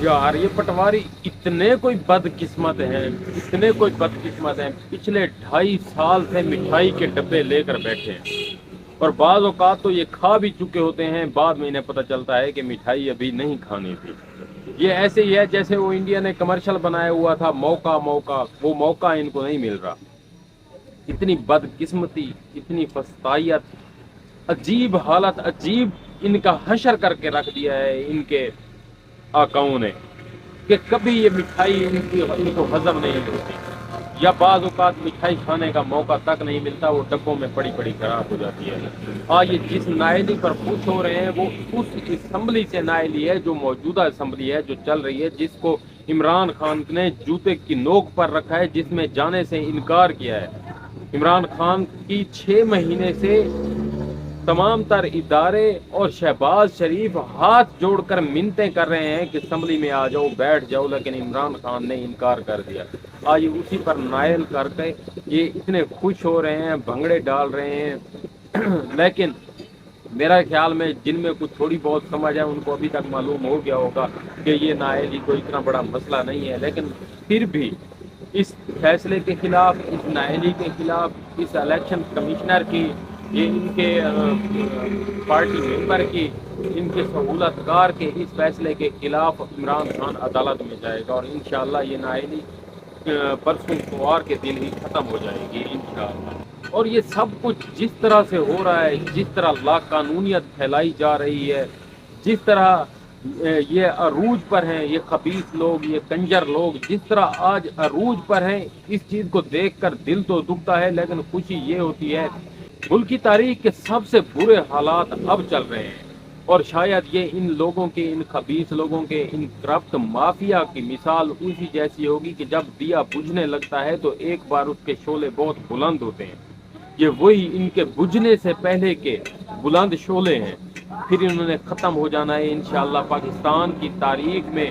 یار یہ پٹواری اتنے کوئی بدقسمت ہیں، اتنے کوئی بدقسمت ہیں، پچھلے 2.5 سال سے مٹھائی کے ڈبے لے کر بیٹھے ہیں، اور بعض اوقات تو یہ کھا بھی چکے ہوتے ہیں، بعد میں انہیں پتہ چلتا ہے کہ مٹھائی ابھی نہیں کھانی تھی۔ یہ ایسے ہی ہے جیسے وہ انڈیا نے کمرشل بنایا ہوا تھا، موقع موقع، وہ موقع ان کو نہیں مل رہا۔ اتنی بدقسمتی، اتنی فسطائیت، عجیب حالت، عجیب ان کا حشر کر کے رکھ دیا ہے ان کے آقاؤں نے، کہ کبھی یہ مٹھائی ان کو ہضم نہیں ہوتی، یا بعض اوقات مٹھائی کھانے کا موقع تک نہیں ملتا، وہ ڈبوں میں پڑی پڑی خراب ہو جاتی ہے۔ آج یہ جس نائلی پر خوش ہو رہے ہیں وہ اس اسمبلی سے نائلی ہے جو موجودہ اسمبلی ہے، جو چل رہی ہے، جس کو عمران خان نے جوتے کی نوک پر رکھا ہے، جس میں جانے سے انکار کیا ہے۔ عمران خان کی 6 مہینے سے تمام تر ادارے اور شہباز شریف ہاتھ جوڑ کر منتیں کر رہے ہیں کہ اسمبلی میں آ جاؤ، بیٹھ جاؤ، لیکن عمران خان نے انکار کر دیا۔ آج اسی پر نائل کر کے یہ اتنے خوش ہو رہے ہیں، بھنگڑے ڈال رہے ہیں، لیکن میرا خیال میں جن میں کچھ تھوڑی بہت سمجھ ہے ان کو ابھی تک معلوم ہو گیا ہوگا کہ یہ نائلی کوئی اتنا بڑا مسئلہ نہیں ہے، لیکن پھر بھی اس فیصلے کے خلاف، اس نائلی کے خلاف، اس الیکشن کمشنر کی، یہ ان کے پارٹی ممبر کی، ان کے سہولت کار کے اس فیصلے کے خلاف عمران خان عدالت میں جائے گا، اور انشاءاللہ یہ نائلی پرسوں اتوار کے دن ہی ختم ہو جائے گی انشاءاللہ۔ اور یہ سب کچھ جس طرح سے ہو رہا ہے، جس طرح لا قانونیت پھیلائی جا رہی ہے، جس طرح یہ عروج پر ہیں یہ خبیث لوگ، یہ کنجر لوگ، جس طرح آج عروج پر ہیں، اس چیز کو دیکھ کر دل تو دکھتا ہے، لیکن خوشی یہ ہوتی ہے ملک کی تاریخ کے سب سے برے حالات اب چل رہے ہیں، اور شاید یہ ان لوگوں کے، ان خبیث لوگوں کے، ان کرپٹ مافیا کی مثال اسی جیسی ہوگی کہ جب دیا بجھنے لگتا ہے تو ایک بار اس کے شعلے بہت بلند ہوتے ہیں، یہ وہی ان کے بجھنے سے پہلے کے بلند شعلے ہیں، پھر انہوں نے ختم ہو جانا ہے انشاءاللہ۔ پاکستان کی تاریخ میں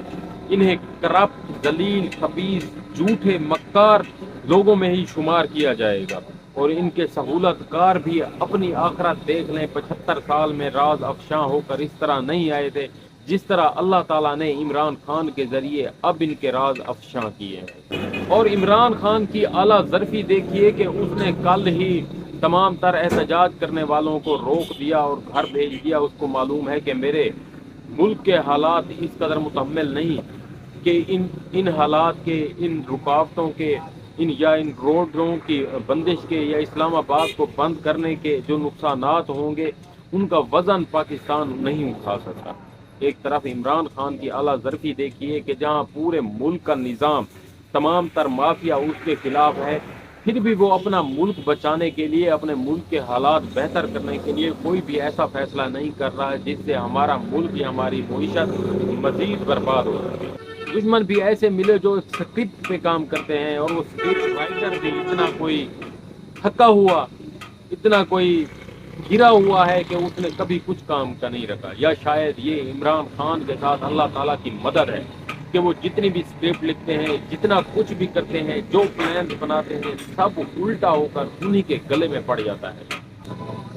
انہیں کرپٹ، ذلیل، خبیث، جھوٹے، مکار لوگوں میں ہی شمار کیا جائے گا، اور ان کے سہولت کار بھی اپنی آخرت دیکھ لیں، 75 سال میں راز افشاں ہو کر اس طرح نہیں آئے تھے جس طرح اللہ تعالیٰ نے عمران خان کے ذریعے اب ان کے راز افشاں کیے ہیں۔ اور عمران خان کی اعلیٰ ظرفی دیکھیے کہ اس نے کل ہی تمام تر احتجاج کرنے والوں کو روک دیا اور گھر بھیج دیا۔ اس کو معلوم ہے کہ میرے ملک کے حالات اس قدر متحمل نہیں کہ ان حالات کے، ان رکاوٹوں کے، ان روڈوں کی بندش کے، یا اسلام آباد کو بند کرنے کے جو نقصانات ہوں گے ان کا وزن پاکستان نہیں اٹھا سکتا۔ ایک طرف عمران خان کی اعلیٰ ظرفی دیکھیے کہ جہاں پورے ملک کا نظام، تمام تر مافیا اس کے خلاف ہے، پھر بھی وہ اپنا ملک بچانے کے لیے، اپنے ملک کے حالات بہتر کرنے کے لیے کوئی بھی ایسا فیصلہ نہیں کر رہا ہے جس سے ہمارا ملک یا ہماری معیشت مزید برباد ہو سکے۔ دشمن بھی ایسے ملے جو اسکرپٹ پہ کام کرتے ہیں، اور وہ اسکرپٹ رائٹر بھی اتنا کوئی تھکا ہوا، اتنا کوئی گرا ہوا ہے کہ اس نے کبھی کچھ کام کا نہیں رکھا، یا شاید یہ عمران خان کے ساتھ اللہ تعالیٰ کی مدد ہے کہ وہ جتنی بھی اسکرپٹ لکھتے ہیں، جتنا کچھ بھی کرتے ہیں، جو پلانز بناتے ہیں، سب الٹا ہو کر انہی کے گلے میں پڑ جاتا ہے۔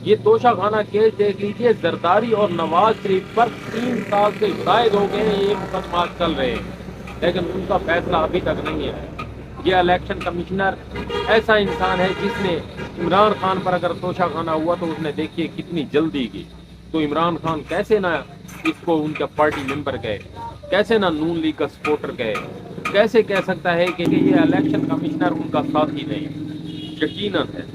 یہ توشہ خانہ کیس دیکھ لیجئے، زرداری اور نواز شریف پر 3 سال سے زائد ہو گئے ہیں، یہ مقدمات چل رہے ہیں، لیکن ان کا فیصلہ ابھی تک نہیں ہے۔ یہ الیکشن کمشنر ایسا انسان ہے جس نے عمران خان پر اگر توشہ خانہ ہوا تو اس نے دیکھیے کتنی جلدی کی، تو عمران خان کیسے نہ اس کو ان کا پارٹی ممبر کہے، کیسے نہ نون لیگ کا سپورٹر کہے، کیسے کہہ سکتا ہے کہ یہ الیکشن کمشنر ان کا ساتھی نہیں؟ یقیناً ہے